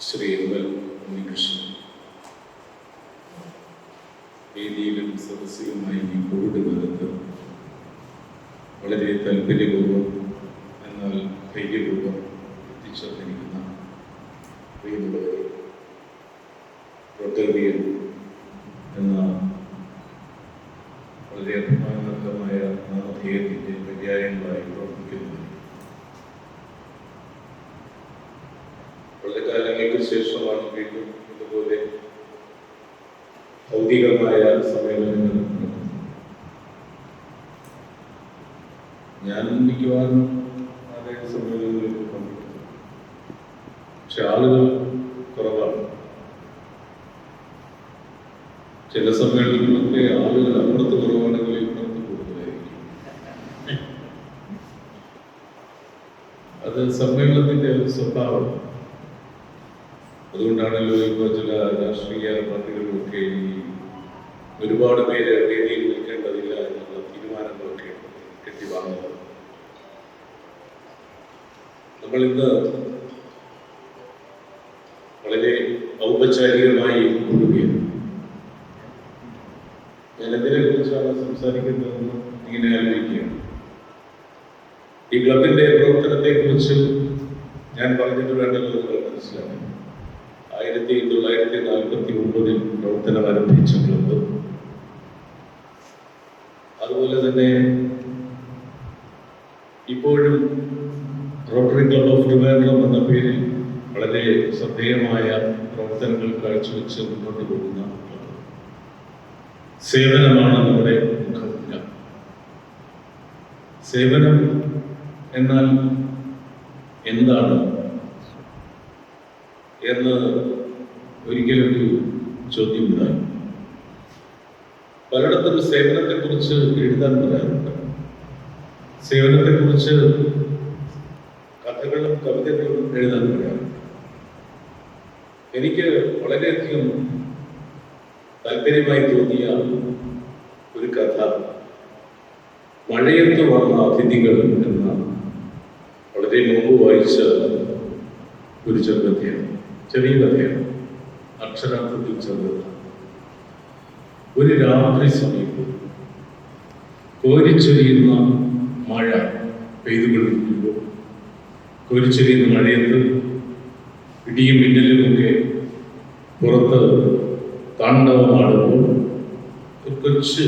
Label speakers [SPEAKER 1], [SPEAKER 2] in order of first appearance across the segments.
[SPEAKER 1] Shri L Unnikrishnan വേദിയിലും സദസ്സിലുമായി ഈ Covid കാലത്ത് വളരെ താല്പര്യപൂർവ്വം എന്നാൽ ധൈര്യപൂർവ്വം എത്തിച്ചേർന്നിരിക്കുന്ന പ്രിയമുള്ളവരെ, റോട്ടേറിയൻ എന്ന വളരെ അഭിമാനാർഹമായ നാമധേയത്തിൻ്റെ പര്യായങ്ങളായി പ്രവർത്തിക്കുന്നു. വളരെ കാലങ്ങൾക്ക് ശേഷമാണ് വീണ്ടും ഇതുപോലെ ഭൗതികമായ സമ്മേളനങ്ങൾ നടക്കുന്നത്. ഞാൻ മിക്കവാറും അതേ സമ്മേളനങ്ങളിൽ പങ്കെടുത്തു, പക്ഷെ ആളുകൾ കുറവാണ്. ചില സമ്മേളനങ്ങളൊക്കെ ആളുകൾ അപ്പുറത്ത് കുറവാണെങ്കിൽ ഇപ്പുറത്ത് കൂടുതലായിരിക്കും. അത് സമ്മേളനത്തിന്റെ ഒരു സ്വഭാവം. അതുകൊണ്ടാണല്ലോ ഇപ്പോൾ ചില രാഷ്ട്രീയ പാർട്ടികളിലൊക്കെ ഒരുപാട് പേര് വേദിയിൽ നിൽക്കേണ്ടതില്ല എന്നുള്ള തീരുമാനങ്ങളൊക്കെ കെട്ടിവാങ്ങുന്നത്. നമ്മൾ ഇന്ന് വളരെ ഔപചാരികമായി കൂടുകയാണ്. ഞാൻ എന്തിനെ കുറിച്ചാണ് സംസാരിക്കുന്നതെന്ന് ഇങ്ങനെ ആലോചിക്കുകയാണ്. ഈ ക്ലബിന്റെ പ്രവർത്തനത്തെ കുറിച്ച് ഞാൻ പറഞ്ഞിട്ട് വേണ്ടല്ലോ നിങ്ങൾ മനസ്സിലാക്കി. 1949 പ്രവർത്തനം ആരംഭിച്ച ക്ലബ്, അതുപോലെ തന്നെ ഇപ്പോഴും റോട്ടറി ക്ലബ് ഓഫ് ട്രിവാൻഡ്രം എന്ന പേരിൽ വളരെ ശ്രദ്ധേയമായ പ്രവർത്തനങ്ങൾ കാഴ്ചവെച്ച് മുന്നോട്ട് പോകുന്ന സേവനമാണ് നമ്മുടെ മുഖമുദ്ര. സേവനം എന്നാൽ എന്താണ് എന്ന് ഒരിക്കലൊരു ചോദ്യം ഉണ്ടായി. പലയിടത്തും സേവനത്തെക്കുറിച്ച് എഴുതാൻ പറയാറുണ്ട്. സേവനത്തെക്കുറിച്ച് കഥകളും കവിതകളും എഴുതാൻ പറയാറുണ്ട്. എനിക്ക് വളരെയധികം താല്പര്യമായി തോന്നിയ ഒരു കഥ മഴയത്ത് വന്ന അതിഥികൾ എന്ന വളരെ മുമ്പ് വായിച്ച ഒരു ചെറുകഥയാണ്. ചെറിയ കഥയാണ്, അക്ഷരാർത്ഥത്തിൽ ചെറുകഥ. ഒരു രാത്രി സമയത്ത് കോരിച്ചൊരിയുന്ന മഴ പെയ്തുകൊണ്ടിരിക്കുമ്പോൾ, കോരിച്ചൊരിയുന്ന മഴയത്ത് ഇടിയും മിന്നലുമൊക്കെ പുറത്ത് താണ്ഡവമാടുമ്പോൾ ഒരു കൊച്ചു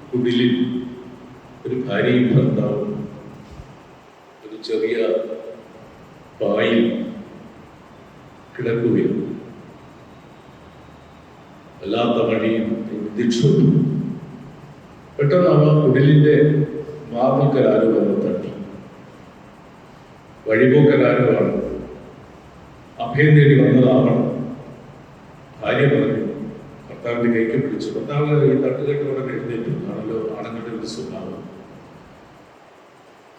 [SPEAKER 1] കുടിലിൽ ഒരു ഭാര്യയും ഭർത്താവും ഒരു ചെറിയ പായിൽ കിടക്കുകയും വല്ലാത്ത മഴയും പ്രതീക്ഷവും. പെട്ടെന്ന് അവ കുടിലിന്റെ വാതിൽക്കലാരോ വന്ന് തട്ടി. വഴിപോക്കലാരുമാണ്, അഭയം തേടി വന്നതാവണം. ഭാര്യ പറഞ്ഞു, ഭർത്താവിന്റെ കൈക്ക് പിടിച്ചു. ഭർത്താവ് തട്ടുകെട്ടോടെ എഴുന്നേറ്റു. ആണല്ലോ ആണുങ്ങളുടെ ഒരു സ്വഭാവം.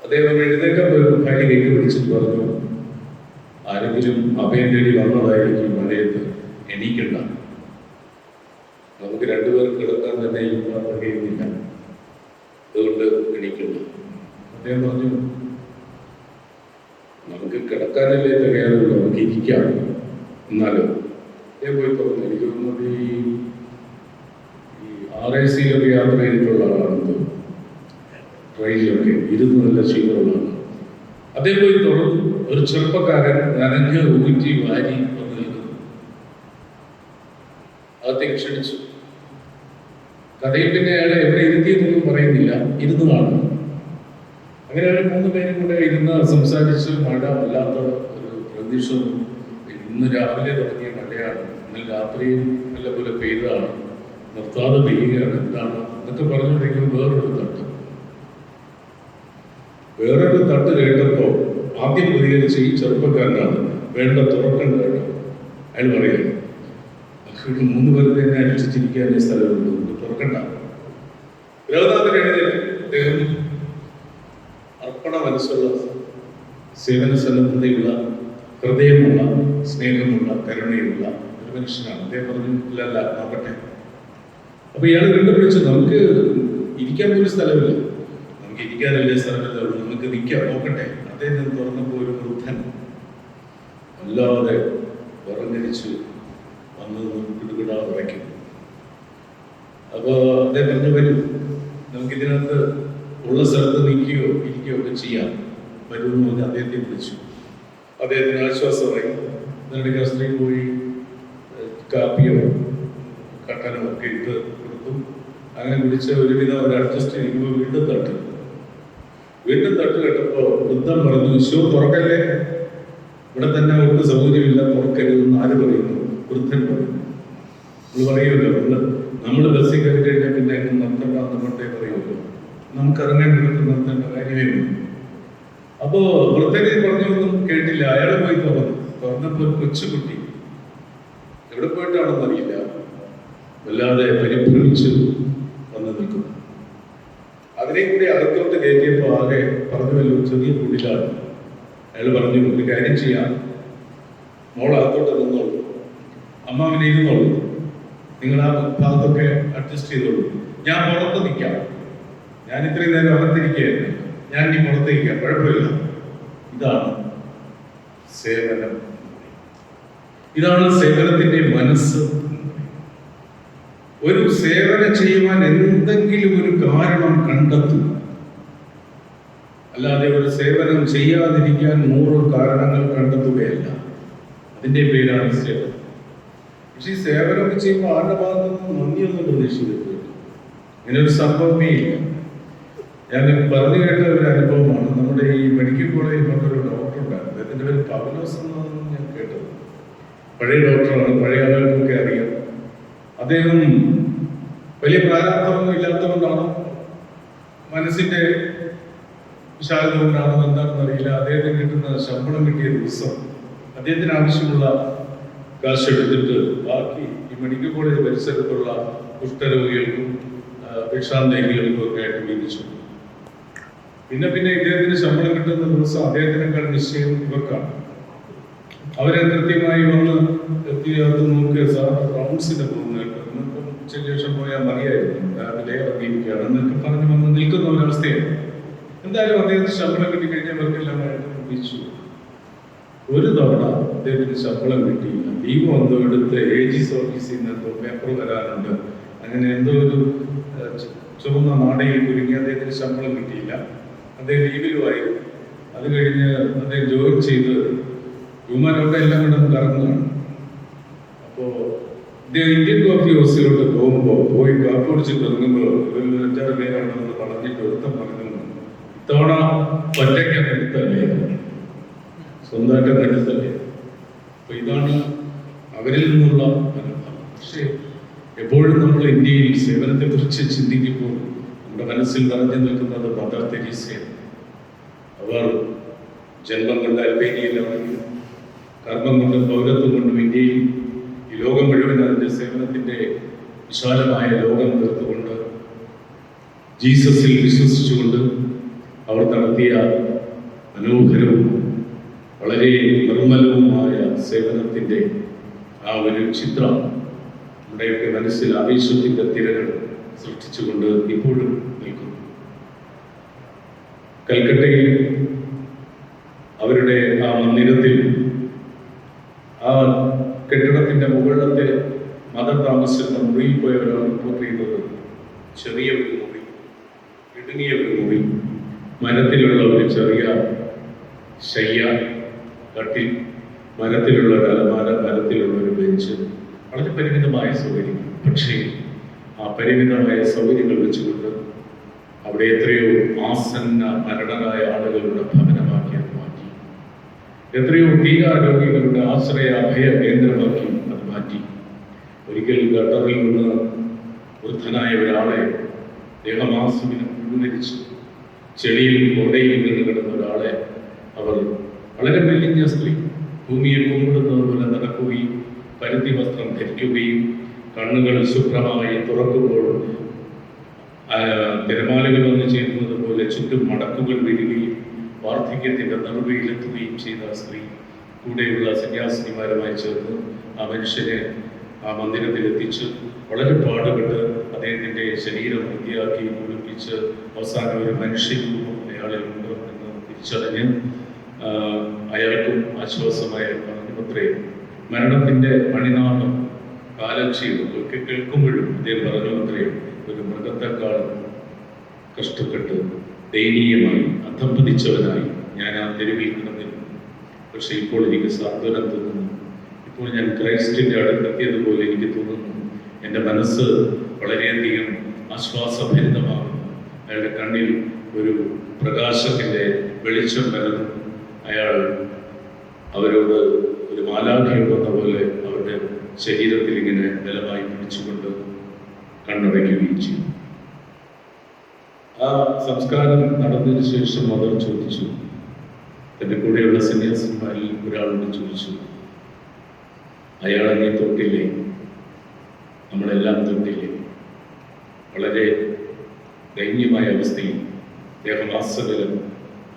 [SPEAKER 1] അദ്ദേഹം എഴുന്നേക്കാൻ പോയപ്പോൾ ഭാര്യ കൈക്ക് പിടിച്ചിട്ട് പറഞ്ഞു, ആരെങ്കിലും അഭയം തേടി വന്നതായിരിക്കും മഴയത്ത്, എണീക്കണ്ട. നമുക്ക് രണ്ടുപേർക്ക് കിടക്കാൻ തന്നെ കഴിയുന്നില്ല, അതുകൊണ്ട് എണീക്കണ്ട. അദ്ദേഹം പറഞ്ഞു, നമുക്ക് കിടക്കാനല്ലേ തികയാറുള്ളൂ, നമുക്ക് ഇരിക്കാം. എന്നാലോ അദ്ദേഹം പോയി പറഞ്ഞു, എനിക്ക് തോന്നുന്നത് ഈ RAC-യിലൊക്കെ യാത്ര ചെയ്തിട്ടുള്ള ആളാണ്, ട്രെയിനിലൊക്കെ ഇരുന്ന് നല്ല ശീലമുള്ളതാണ്. അദ്ദേഹം പോയി തുറന്നു. ഒരു ചെറുപ്പക്കാരൻ നനഞ്ഞ് ഊറ്റി വാരി വന്ന് നിൽക്കുന്നു. അകത്തേക്ക് ക്ഷണിച്ചു. കഥയിൽ പിന്നെ അയാളെ എവിടെ ഇരുത്തിയെന്നൊന്നും പറയുന്നില്ല, ഇരുന്ന് കാണുന്നു. അങ്ങനെ അവർ 3 പേരും കൂടെ ഇരുന്ന് സംസാരിച്ച് മഴ വല്ലാത്ത ഒരു പ്രതീക്ഷ. ഇന്ന് രാവിലെ തുടങ്ങിയ മഴയാണ്, ഇന്നലെ രാത്രിയും നല്ലപോലെ പെയ്തതാണ്, നിർത്താതെ പെയ്യുകയാണ്, എന്താണ് എന്നൊക്കെ പറഞ്ഞുകൊണ്ടിരിക്കുമ്പോൾ വേറൊരു തട്ട് കേട്ടപ്പോൾ ആദ്യം പ്രതികരിച്ച് ഈ ചെറുപ്പക്കാരനാണ്, വേണ്ട തുറക്കണ്ട കേട്ടോ. അയാൾ പറയുന്നു, 3 പേർക്ക് തന്നെ അന്വേഷിച്ചിരിക്കാനേ സ്ഥലമുള്ളൂ, തുറക്കണ്ട. രോഗനാഥൻ എഴുന്നേറ്റ്. അദ്ദേഹം അർപ്പണ മനസ്സുള്ള, സേവന സന്നദ്ധതയുള്ള, ഹൃദയമുള്ള, സ്നേഹമുള്ള, കരുണയുള്ള ഒരു മനുഷ്യനാണ്. അദ്ദേഹം പറഞ്ഞു, ഇല്ല നോക്കട്ടെ. അപ്പൊ ഇയാൾ കണ്ടുപിടിച്ചു, നമുക്ക് ഇരിക്കാൻ പോലും സ്ഥലമില്ല, നമുക്ക് ഇരിക്കാനല്ലേ സ്ഥലമില്ല, നമുക്ക് നിൽക്കാം, നോക്കട്ടെ. അദ്ദേഹം തുറന്നപ്പോൾ ഒരു വൃദ്ധൻ വല്ലാതെ വിറങ്ങലിച്ച് വന്ന് കിടുകിടാ ഉറയ്ക്കും. അപ്പോൾ അദ്ദേഹം പറഞ്ഞു, വരും, നമുക്കിതിനകത്ത് ഉള്ള സ്ഥലത്ത് നിൽക്കുകയോ ഇരിക്കുകയോ ഒക്കെ ചെയ്യാം, വരുമെന്ന് പറഞ്ഞ് അദ്ദേഹത്തെ വിളിച്ചു. അദ്ദേഹത്തിന് ആശ്വാസമായി. എന്നിട്ട് സ്ത്രീ പോയി കാപ്പിയോ കട്ടനോ ഒക്കെ ഇട്ട് കൊടുത്തു. അങ്ങനെ വിളിച്ച് ഒരുവിധം അവർ അഡ്ജസ്റ്റ് ചെയ്യുമ്പോൾ വീണ്ടും തട്ട് കേട്ടപ്പോൾ വൃദ്ധം പറഞ്ഞു, ശോ തുറക്കല്ലേ, ഇവിടെ തന്നെ അവർക്ക് സൗകര്യമില്ല, തുറക്കരുതെന്ന് ആര് പറയുന്നു? വൃദ്ധൻ പറയുന്നു. നമ്മൾ പറയുമല്ലോ, നമ്മൾ ബസ്സിൽ കയറി കഴിഞ്ഞാൽ പിന്നെ എങ്ങനെ നിർത്തണ്ട നമ്മളുടെ പറയുമല്ലോ, നമുക്ക് ഇറങ്ങേണ്ടിടത്ത് നിർത്തേണ്ട കാര്യമേ ഉള്ളൂ. അപ്പോ വൃദ്ധനെ പറഞ്ഞൊന്നും കേട്ടില്ല. അയാൾ പോയി തുറന്നപ്പോൾ കൊച്ചുകുട്ടി എവിടെ പോയിട്ടാണെന്ന് അറിയില്ല, വല്ലാതെ പരിഭ്രമിച്ച് വന്ന് നിൽക്കുന്നു. അതിനെ കൂടി അകത്തോട്ട് കയറ്റിയപ്പോൾ ആകെ പറഞ്ഞുവല്ലോ, ചെറിയ കുടിലാണ്. അയാൾ പറഞ്ഞു, ഒരു കാര്യം ചെയ്യാം, മോൾ അകത്തോട്ട് നിന്നോളൂ, അമ്മാവിനെ ഇരുന്നോളൂ, നിങ്ങൾ ആ ഭാഗത്തൊക്കെ അഡ്ജസ്റ്റ് ചെയ്തോളൂ, ഞാൻ പുറത്ത് നിൽക്കാം, ഞാൻ ഇത്രയും നേരം അകത്തിരിക്കുകയായിരുന്നു, ഞാൻ ഇനി പുറത്തേക്കാം, കുഴപ്പമില്ല. ഇതാണ് സേവനം, ഇതാണ് സേവനത്തിന്റെ മനസ്സ്. ഒരു സേവനം ചെയ്യുവാൻ എന്തെങ്കിലും ഒരു കാരണം കണ്ടെത്തും, അല്ലാതെ ഒരു സേവനം ചെയ്യാതിരിക്കാൻ 100 കാരണങ്ങൾ കണ്ടെത്തുകയല്ല. അതിന്റെ പേരാണ് സേവനം. പക്ഷെ ഈ സേവനമൊക്കെ ചെയ്യുമ്പോൾ ആരുടെ ഭാഗത്തുനിന്നും നന്ദിയൊന്നും പ്രതീക്ഷിക്കരുത്. ഇങ്ങനെ ഒരു സംഭവമേ ഇല്ല. ഞാൻ പറഞ്ഞു കേട്ട ഒരു അനുഭവമാണ്. നമ്മുടെ ഈ മെഡിക്കൽ കോളേജിൽ പണ്ടൊരു ഡോക്ടർ ഉണ്ടായിരുന്നു. അദ്ദേഹത്തിന്റെ പേര് പൗലോസ് എന്നാണ് ഞാൻ കേട്ടത്. പഴയ ഡോക്ടറാണ്, പഴയ ആളുകൾക്കൊക്കെ അറിയാം. അദ്ദേഹം വലിയ പ്രാരാബ്ധമൊന്നും ഇല്ലാത്തതുകൊണ്ടാണോ മനസ്സിന്റെ വിശാലത കൊണ്ടാണോ എന്താണെന്ന് അറിയില്ല, അദ്ദേഹത്തിന് കിട്ടുന്ന ശമ്പളം കിട്ടിയ ദിവസം അദ്ദേഹത്തിന് ആവശ്യമുള്ള കാശ് എടുത്തിട്ട് ബാക്കി ഈ മെഡിക്കൽ കോളേജ് പരിസരത്തുള്ള കുഷ്ഠരോഗികൾക്കും ഭിക്ഷാന്തേഹികൾക്കും ഒക്കെ ആയിട്ട് വീതിച്ചു. പിന്നെ ഇദ്ദേഹത്തിന് ശമ്പളം കിട്ടുന്ന ദിവസം അദ്ദേഹത്തിനേക്കാൾ നിശ്ചയം ഇവർക്കാണ്. അവരെ കൃത്യമായി വന്ന് എത്തിയകത്ത് നോക്കിയ സാർ റൗണ്ട്സിന് പോകുന്നുണ്ട്, ഇന്നിപ്പം ഉച്ചയ്ക്ക് ശേഷം പോയാൽ മതിയായിരുന്നു, രാവിലെ ഇറങ്ങിയിരിക്കുകയാണ് എന്നൊക്കെ പറഞ്ഞ് വന്ന് നിൽക്കുന്ന ഒരവസ്ഥയാണ്. എന്തായാലും അദ്ദേഹത്തിന് ശമ്പളം കിട്ടിക്കഴിഞ്ഞാൽ ഇവർക്കെല്ലാം വീതിച്ചു. ഒരു തവണ അദ്ദേഹത്തിന് ശമ്പളം കിട്ടിയില്ല. ലീവ് വന്നു എടുത്ത് AG's ഓഫീസിൽ നിന്ന് എന്തോ പേപ്പർ വരാനുണ്ട്, അങ്ങനെ എന്തോ ഒരു ചുവന്ന നാടയിൽ കുരുങ്ങി അദ്ദേഹത്തിന് ശമ്പളം കിട്ടിയില്ല. അദ്ദേഹം ലീവിലുമായിരുന്നു. അത് കഴിഞ്ഞ് അദ്ദേഹം ജോയിൻ ചെയ്ത് യുമാനോടെ എല്ലാം കൂടെ കറങ്ങുകയാണ്. അപ്പോൾ ഇദ്ദേഹം ഇന്ത്യൻ കോഫി ഹൗസിലോട്ട് പോയി കാപ്പി കുടിച്ചിട്ട് ഇറങ്ങുമ്പോൾ ഇവരിൽ 5-6 പേരാണെന്ന് പറഞ്ഞിട്ട് ഒരുത്തം പറഞ്ഞു, ഇത്തവണ ഒറ്റയ്ക്കാണ് എടുത്തല്ലേ, സ്വന്തമായിട്ട് എടുത്തല്ലേ. അപ്പൊ ഇതാണ് അവരിൽ നിന്നുള്ള മനോഭാവം. പക്ഷേ എപ്പോഴും നമ്മൾ ഇന്ത്യയിൽ സേവനത്തെ കുറിച്ച് ചിന്തിക്കുമ്പോൾ നമ്മുടെ മനസ്സിൽ നിറഞ്ഞു നിൽക്കുന്നത് മദർ തെരേസയാണ്. അവർ ജന്മം കൊണ്ട് അൽബേനിയയിലാണെങ്കിലും കർമ്മം കൊണ്ടും പൗരത്വം കൊണ്ടും ഇന്ത്യയിൽ ഈ ലോകം മുഴുവൻ അതിൻ്റെ സേവനത്തിൻ്റെ വിശാലമായ ലോകം തീർത്തുകൊണ്ട് ജീസസിൽ വിശ്വസിച്ചുകൊണ്ട് അവർ നടത്തിയ മനോഹരവും വളരെ നിർമ്മലവുമായ സേവനത്തിൻ്റെ ആ ഒരു ചിത്രം നമ്മുടെയൊക്കെ മനസ്സിൽ ആവേശത്തിൻ്റെ തിരകൾ സൃഷ്ടിച്ചുകൊണ്ട് ഇപ്പോഴും നിൽക്കുന്നു. കൽക്കട്ടയിൽ അവരുടെ ആ മന്ദിരത്തിൽ ആ കെട്ടിടത്തിന്റെ മുകളിലത്തെ മദർ താമസിച്ചിരുന്ന മുറിയിൽ പോയ ഒരാൾ റിപ്പോർട്ട് ചെയ്തത് ചെറിയ ഒരു മുറി, ഇടുങ്ങിയ ഒരു മുറി, മരത്തിലുള്ള ഒരു ചെറിയ ശയ്യ, കട്ടിൽ, മരത്തിലുള്ള ഒരു അലമാര, മരത്തിലുള്ള ഒരു ബെഞ്ച്, വളരെ പരിമിതമായ സൗകര്യങ്ങൾ. പക്ഷേ ആ പരിമിതമായ സൗകര്യങ്ങൾ വെച്ചുകൊണ്ട് അവിടെ എത്രയോ ആസന്ന മരണരായ ആളുകളുടെ ഭവനമാക്കി അത് മാറ്റി, എത്രയോ തീരാരോഗികളുടെ ആശ്രയ അഭയ കേന്ദ്രമാക്കി അത് മാറ്റി. ഒരിക്കൽ ഗട്ടറിൽ നിന്ന് വൃദ്ധനായ ഒരാളെ ദേഹമാസുവിനെ മുഴുവരിച്ച് ചെളിയിൽ കോടയിൽ വീണ് കിടന്ന ഒരാളെ അവർ വളരെ മെലിഞ്ഞ സ്ത്രീ ഭൂമിയെ കുമ്പിടുന്നത് പോലെ നടക്കുകയും പരുത്തി വസ്ത്രം ധരിക്കുകയും കണ്ണുകൾ ശുഭ്രമായി തുറക്കുമ്പോൾ തിരമാലകൾ വന്ന് ചേരുന്നത് പോലെ ചുറ്റും മടക്കുകൾ വീഴുകയും വാർദ്ധക്യത്തിന്റെ നെറുകയിലെത്തുകയും ചെയ്ത സ്ത്രീ കൂടെയുള്ള സന്യാസിനിമാരുമായി ചേർന്ന് ആ മനുഷ്യനെ ആ മന്ദിരത്തിൽ എത്തിച്ച് വളരെ പാടുപെട്ട് അദ്ദേഹത്തിന്റെ ശരീരം വൃത്തിയാക്കി കുളിപ്പിച്ച് അവസാനം ഒരു മനുഷ്യരൂപം അയാളിലുണ്ട് എന്ന് തിരിച്ചറിഞ്ഞ് അയാൾക്കും ആശ്വാസമായ പറഞ്ഞത്രേ, മരണത്തിൻ്റെ മണിനാഥം കാലക്ഷീണം ഒക്കെ കേൾക്കുമ്പോഴും അദ്ദേഹം പറഞ്ഞു അത്രയും ഒരു മൃഗത്തെക്കാൾ കഷ്ടപ്പെട്ട് ദയനീയമായി അധംപതിച്ചവനായി ഞാൻ ആ തെരുവിൽ കിടന്നിരുന്നു. പക്ഷെ ഇപ്പോൾ എനിക്ക് സാന്ത്വനം തോന്നുന്നു. ഇപ്പോൾ ഞാൻ ക്രൈസ്റ്റിൻ്റെ അടുത്തെത്തിയതുപോലെ എനിക്ക് തോന്നുന്നു. എൻ്റെ മനസ്സ് വളരെയധികം ആശ്വാസഭരിതമാകുന്നു. അയാളുടെ കണ്ണിൽ ഒരു പ്രകാശത്തിൻ്റെ വെളിച്ചം വരുന്നു. അയാൾ അവരോട് ഒരു മാലാഖയുണ്ടെന്ന പോലെ അവരുടെ ശരീരത്തിൽ ഇങ്ങനെ ബലമായി പിടിച്ചുകൊണ്ട് കണ്ണടയ്ക്കുകയും ചെയ്തു. ആ സംസ്കാരം നടന്നതിന് ശേഷം മദർ ചോദിച്ചു, തൻ്റെ കൂടെയുള്ള സന്യാസിമാരിൽ ഒരാളോട് ചോദിച്ചു, അയാളെന്നെ തൊട്ടില്ലേ? നമ്മളെല്ലാം തൊട്ടില്ലേ? വളരെ ദൈന്യമായ അവസ്ഥയിൽ ദേഹമാസകലം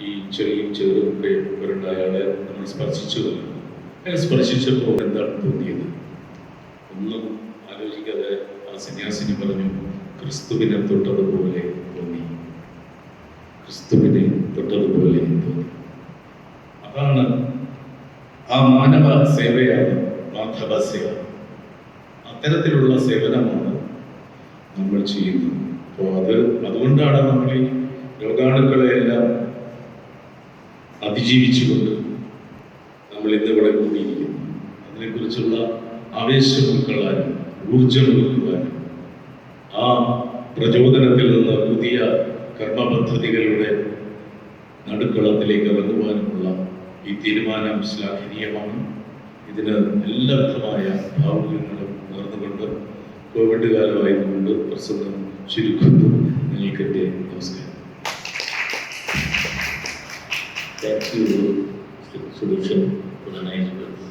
[SPEAKER 1] ഈ ചെറിയും ചെറുതൊക്കെ വരേണ്ട അയാളെ നമ്മൾ സ്പർശിച്ചുവല്ലോ. അയാൾ സ്പർശിച്ചപ്പോൾ എന്താണ് തോന്നിയത്? ഒന്നും ആലോചിക്കാതെ ആ സന്യാസിനി പറഞ്ഞു, ക്രിസ്തുവിനെ തൊട്ടതുപോലെ തോന്നി. ക്രിസ്തുവിനെ തൊട്ടതുപോലെ തോന്നി. അതാണ് ആ മാനവ സേവയാണ് മാധവ സേവ. അത്തരത്തിലുള്ള സേവനമാണ് നമ്മൾ ചെയ്യുന്നത്. അപ്പോൾ അതുകൊണ്ടാണ് നമ്മൾ ഈ രോഗാണുക്കളെയെല്ലാം അതിജീവിച്ചുകൊണ്ട് നമ്മൾ ഇന്ന് ഇവിടെ കൂടിയിരിക്കുന്നത്. അതിനെക്കുറിച്ചുള്ള ആവേശം ഉൾക്കൊള്ളാനും ഊർജം ഉൾക്കൊള്ളാനും ആ പ്രചോദനത്തിൽ നിന്ന് പുതിയ കർമ്മപദ്ധതികളുടെ നടുക്കളത്തിലേക്ക് ഇറങ്ങുവാനുമുള്ള ഈ തീരുമാനം ശ്ലാഘനീയമാണ്. ഇതിന് എല്ലാവിധമായ ഭാവുകങ്ങളും നേർന്നുകൊണ്ട് കോവിഡ് കാലമായതുകൊണ്ട് പ്രസംഗം ചുരുക്കുന്നു. നിങ്ങൾക്കെൻ്റെ നമസ്കാരം.
[SPEAKER 2] Thank you, Mr. Solution, for the nice words.